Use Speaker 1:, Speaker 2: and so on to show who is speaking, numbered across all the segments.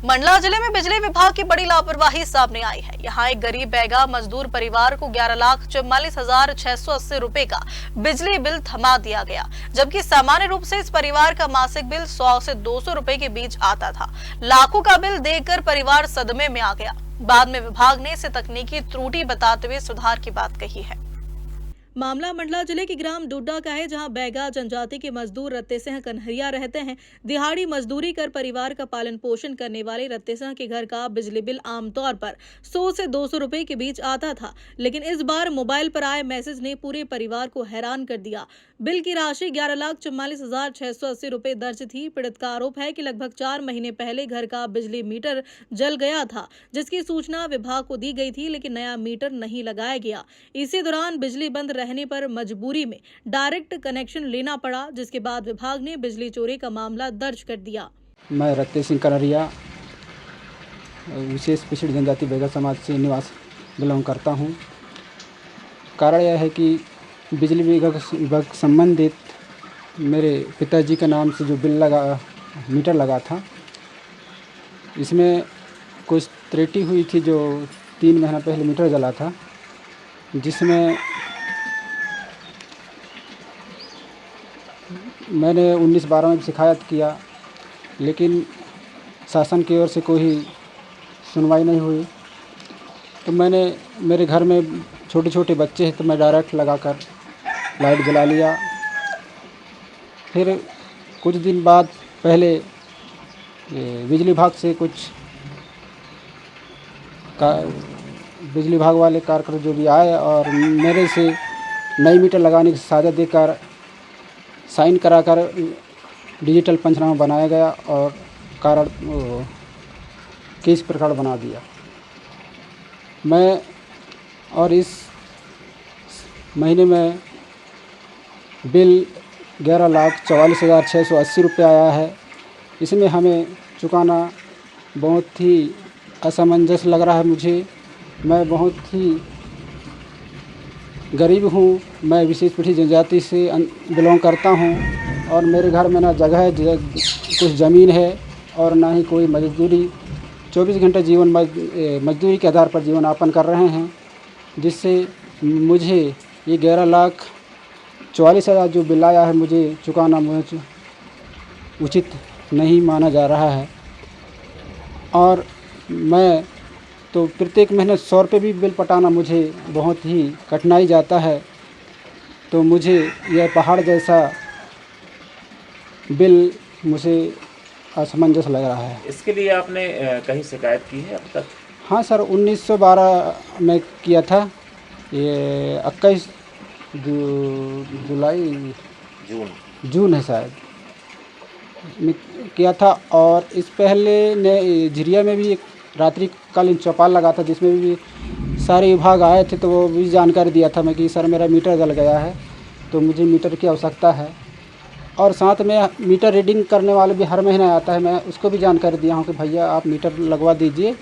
Speaker 1: मंडला जिले में बिजली विभाग की बड़ी लापरवाही सामने आई है। यहाँ एक गरीब बैगा मजदूर परिवार को 11,44,680 रुपए का बिजली बिल थमा दिया गया, जबकि सामान्य रूप से इस परिवार का मासिक बिल 100 से 200 रुपए के बीच आता था। लाखों का बिल देखकर परिवार सदमे में आ गया। बाद में विभाग ने इसे तकनीकी त्रुटि बताते हुए सुधार की बात कही है। मामला मंडला जिले के ग्राम डुड्डा का है, जहां बैगा जनजाति के मजदूर रत्ते सिंह कन्हैया रहते हैं। दिहाड़ी मजदूरी कर परिवार का पालन पोषण करने वाले रत्ते सिंह के घर का बिजली बिल आमतौर पर 100 से 200 रुपए के बीच आता था, लेकिन इस बार मोबाइल पर आए मैसेज ने पूरे परिवार को हैरान कर दिया। बिल की राशि 11,44,680 रुपए दर्ज थी। पीड़ित का आरोप है कि लगभग 4 महीने पहले घर का बिजली मीटर जल गया था, जिसकी सूचना विभाग को दी गई थी, लेकिन नया मीटर नहीं लगाया गया। इसी दौरान बिजली बंद रहने पर मजबूरी में डायरेक्ट कनेक्शन लेना पड़ा, जिसके बाद विभाग ने बिजली चोरी का मामला दर्ज कर दिया।
Speaker 2: मैं रत्ते सिंह कन्हैया विशेष पिछड़ी जनजाति बैगा समाज से निवास बिलोंग करता हूँ। कारण यह है कि बिजली विभाग संबंधित मेरे पिताजी के नाम से जो मीटर लगा था, इसमें कुछ त्रुटि हुई थी। जो 3 महीना पहले मीटर जला था, जिसमें मैंने 19-12 में शिकायत किया, लेकिन शासन की ओर से कोई सुनवाई नहीं हुई। तो मेरे घर में छोटे छोटे बच्चे हैं, तो मैं डायरेक्ट लगाकर लाइट जला लिया। फिर कुछ दिन बाद पहले बिजली विभाग से बिजली विभाग वाले कार्यकर्ता जो भी आए और मेरे से नई मीटर लगाने की साझा देकर साइन कराकर डिजिटल पंचनामा बनाया गया और कारण केस प्रकार बना दिया। और इस महीने में बिल 11,44,680 रुपये आया है। इसमें हमें चुकाना बहुत ही असमंजस लग रहा है मुझे। मैं बहुत ही गरीब हूँ। मैं विशेष पिछड़ी जनजाति से बिलोंग करता हूँ और मेरे घर में ना जगह है, कुछ ज़मीन है और ना ही कोई मजदूरी। 24 घंटे मजदूरी के आधार पर जीवन यापन कर रहे हैं, जिससे मुझे ये 11,44,000 जो बिल आया है मुझे चुकाना उचित नहीं माना जा रहा है। और मैं तो प्रत्येक महीने 100 रुपये भी बिल पटाना मुझे बहुत ही कठिनाई जाता है। तो मुझे यह पहाड़ जैसा बिल मुझे असमंजस लग रहा है।
Speaker 3: इसके लिए आपने कहीं शिकायत की है अब तक?
Speaker 2: हाँ सर, 1912 में किया था। ये 21 जून है शायद किया था। और इस पहले ने झिरिया में भी एक रात्रिकालीन चौपाल लगा था, जिसमें भी सारे विभाग आए थे, तो वो भी जानकारी दिया था मैं कि सर मेरा मीटर जल गया है, तो मुझे मीटर की आवश्यकता है। और साथ में मीटर रीडिंग करने वाले भी हर महीने आता है, मैं उसको भी जानकारी दिया हूँ कि भैया आप मीटर लगवा दीजिए,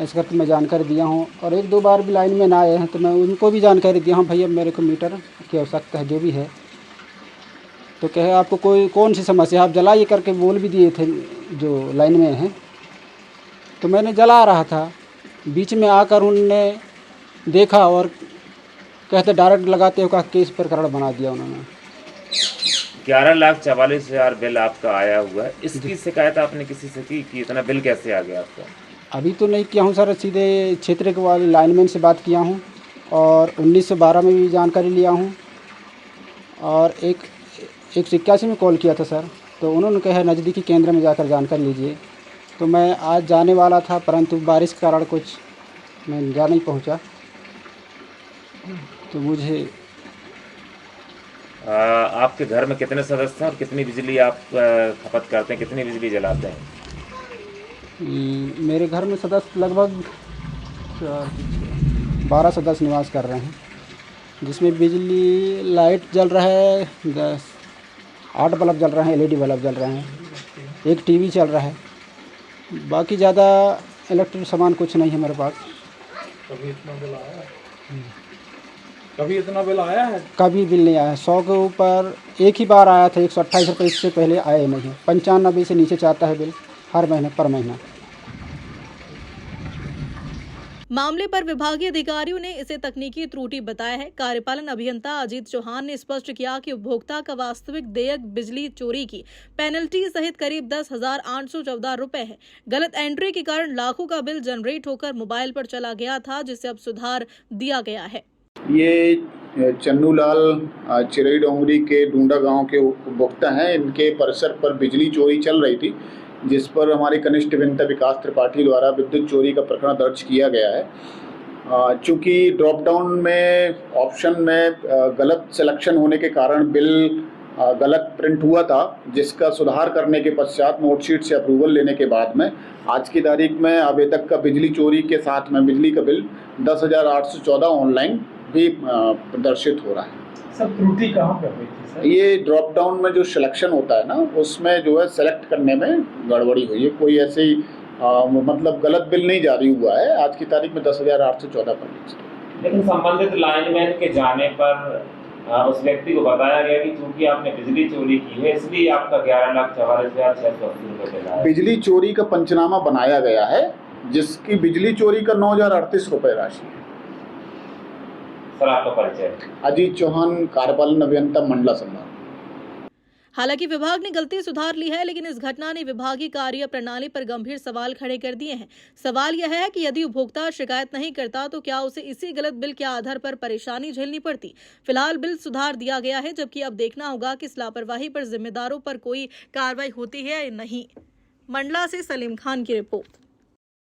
Speaker 2: इस करके मैं जानकारी दिया हूँ। और 1-2 बार भी लाइन में ना आए हैं, तो मैं उनको भी जानकारी दिया हूँ भैया मेरे को मीटर की आवश्यकता है, जो भी है। तो कहे आपको कौन सी समस्या, आप जलाइए करके बोल भी दिए थे जो लाइन में हैं। तो मैंने जला रहा था, बीच में आकर उन्होंने देखा और कहते डायरेक्ट लगाते हो का केस प्रकरण बना दिया उन्होंने।
Speaker 3: 11,44,000 बिल आपका आया हुआ है, इसकी शिकायत आपने किसी से की कि इतना बिल कैसे आ गया आपको?
Speaker 2: अभी तो नहीं किया हूँ सर, सीधे क्षेत्र के वाले लाइनमैन से बात किया हूँ और 1912 में भी जानकारी लिया हूँ और 181 में कॉल किया था सर। तो उन्होंने कहा नज़दीकी केंद्र में जाकर जानकारी लीजिए। तो मैं आज जाने वाला था, परंतु बारिश के कारण कुछ मैं जा नहीं पहुँचा। तो मुझे
Speaker 3: आपके घर में कितने सदस्य हैं और कितनी बिजली आप खपत करते हैं, कितनी बिजली जलाते हैं?
Speaker 2: मेरे घर में सदस्य लगभग 12 सदस्य निवास कर रहे हैं, जिसमें बिजली लाइट जल रहा है 8 बल्ब जल रहे हैं, LED बल्ब जल रहे हैं, एक टीवी चल रहा है। बाकी ज़्यादा इलेक्ट्रिक सामान कुछ नहीं है मेरे पास।
Speaker 4: कभी इतना बिल आया है? कभी इतना बिल आया है?
Speaker 2: कभी बिल नहीं आया है। 100 के ऊपर एक ही बार आया था, 128 रुपये, इससे पहले आए नहीं है। 95 से नीचे चाहता है बिल हर महीने पर महीना।
Speaker 1: मामले पर विभागीय अधिकारियों ने इसे तकनीकी त्रुटि बताया है। कार्यपालन अभियंता अजीत चौहान ने स्पष्ट किया कि उपभोक्ता का वास्तविक देयक बिजली चोरी की पेनल्टी सहित करीब 10,814 रुपए है। गलत एंट्री के कारण लाखों का बिल जनरेट होकर मोबाइल पर चला गया था, जिसे अब सुधार दिया गया है।
Speaker 5: ये चन्नूलाल चिरई डोंगरी के डूंडा गांव के उपभोक्ता हैं। इनके परिसर पर बिजली चोरी चल रही थी, जिस पर हमारे कनिष्ठ अभियंता विकास त्रिपाठी द्वारा विद्युत चोरी का प्रकरण दर्ज किया गया है। चूँकि ड्रॉप डाउन में ऑप्शन में गलत सिलेक्शन होने के कारण बिल गलत प्रिंट हुआ था, जिसका सुधार करने के पश्चात नोटशीट से अप्रूवल लेने के बाद में आज की तारीख में आवेदक का बिजली चोरी के साथ में बिजली का बिल 10,814 ऑनलाइन भी प्रदर्शित हो रहा है।
Speaker 4: सर त्रुटि कहाँ पर हुई थी सर?
Speaker 5: ये ड्रॉप डाउन में जो सिलेक्शन होता है ना, उसमें जो है सेलेक्ट करने में गड़बड़ी हुई है। कोई ऐसे मतलब गलत बिल नहीं जारी हुआ है। आज की तारीख में 10,814 पर।
Speaker 3: लेकिन संबंधित लाइनमैन के जाने पर उस व्यक्ति को बताया गया कि चूंकि आपने बिजली चोरी की है, इसलिए आपका 11,44,680 रुपये बिल आया।
Speaker 5: बिजली चोरी का पंचनामा बनाया गया है, जिसकी बिजली चोरी का 9,038 रुपये राशि है।
Speaker 3: सर आपका परिचय?
Speaker 5: अजीत चौहान, कार्यपालन अभियंता, मंडला संभाग।
Speaker 1: हालांकि विभाग ने गलती सुधार ली है, लेकिन इस घटना ने विभागीय कार्य प्रणाली पर गंभीर सवाल खड़े कर दिए हैं। सवाल यह है कि यदि उपभोक्ता शिकायत नहीं करता तो क्या उसे इसी गलत बिल के आधार पर परेशानी झेलनी पड़ती। फिलहाल बिल सुधार दिया गया है, जबकि अब देखना होगा कि इस लापरवाही पर जिम्मेदारों पर कोई कार्रवाई होती है या नहीं। मंडला से सलीम खान की रिपोर्ट।